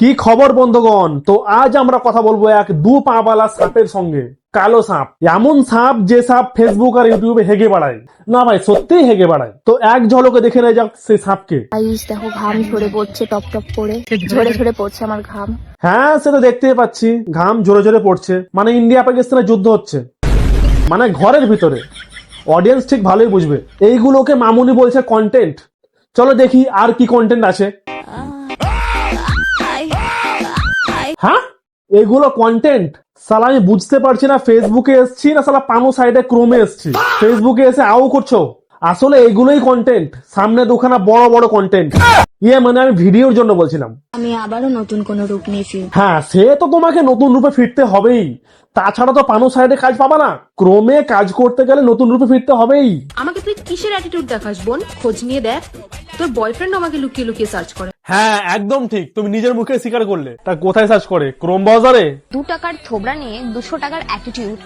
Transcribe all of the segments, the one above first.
কি খবর বন্ধুগণ, তো আজ আমরা কথা বলবো এক দু পাওয়ালা সাপের সঙ্গে। কালো সাপ, এমন সাপ যে সাপ ফেসবুক আর ইউটিউবে হেগে বেড়ায়। না ভাই, সত্যিই হেগে বেড়ায়। তো এক ঝলকে দেখে নেওয়া যাক সেই সাপকে। গাইস দেখো, ঘাম ঝরে পড়ছে, টপ টপ করে ঝরে ঝরে পড়ছে আমার ঘাম। হ্যাঁ, সেটা দেখতেই পাচ্ছি, ঘাম ঝরে ঝরে পড়ছে। মানে ইন্ডিয়া পাকিস্তানের যুদ্ধ হচ্ছে, মানে ঘরের ভিতরে। অডিয়েন্স ঠিক ভালোই বুঝবে। এইগুলোকে মামুনি বলছে কন্টেন্ট। চলো দেখি আর কি কন্টেন্ট আছে। হ্যাঁ, এগুলো কন্টেন্ট? সালা আমি বুঝতে পারছি না ফেসবুকে এসছি না সালা পানো সাইডে ক্রোমে এসছি। ফেসবুকে এসে আও করছো, আসলে এগুলোই কন্টেন্ট। সামনে দুখানা বড় বড় কন্টেন্ট। মানে আমি ভিডিওর জন্য বলছিলাম। আমি আবারও নতুন কোন রূপ নিয়ে ফিরব। হ্যাঁ, সে তো তোমাকে নতুন রূপে ফিরতে হবেই, তাছাড়া তো পানো সাইডে কাজ পাবা না। ক্রোমে কাজ করতে গেলে নতুন রূপে ফিরতে হবেই। আমাকে তুই কিসের অ্যাটিটিউড দেখাস বোন? খোঁজ নিয়ে দেখ, তোর বয়ফ্রেন্ড আমাকে লুকিয়ে লুকিয়ে সার্চ করে। হ্যাঁ, একদম ঠিক, তুমি নিজের মুখে স্বীকার করলে। তা কোথায় সার্চ করে? ক্রোম ব্রাউজারে? 2 টাকার থোবড়া নিয়ে 200 টাকার অ্যাটিটিউড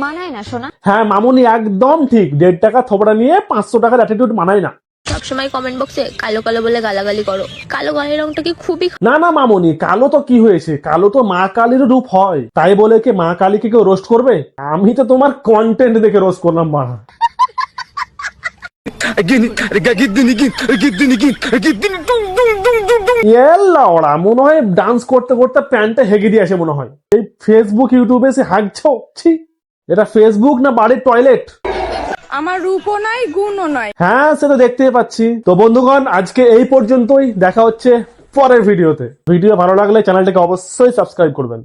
মানায় না শোনা। হ্যাঁ মামুনি, একদম ঠিক। 1.5 টাকা থোবড়া নিয়ে 500 টাকার অ্যাটিটিউড মানায় না। সবসময় কমেন্ট বক্সে কালো কালো বলে গালাগালি করো। কালো গায়ের রংটা কি খুবই না না মামুনি, কালো তো কি হয়েছে, কালো তো মা কালীর রূপ হয়। তাই বলে কি মা কালীকে কেউ রোস্ট করবে? আমি তো তোমার কন্টেন্ট দেখে রোস্ট করলাম মা। ওরা মনে হয় ডান্স করতে করতে প্যান্টে হেগে দিয়ে আসে মনে হয়। এই ফেসবুক ইউটিউবে এসে হাগছো, ছি। এটা ফেসবুক না বাড়ির টয়লেট? আমার রূপও নাই, গুণও নয়। হ্যাঁ, সেটা দেখতেই পাচ্ছি। তো বন্ধুগণ, আজকে এই পর্যন্তই। দেখা হচ্ছে পরের ভিডিওতে। ভিডিও ভালো লাগলে চ্যানেলটাকে অবশ্যই সাবস্ক্রাইব করবেন।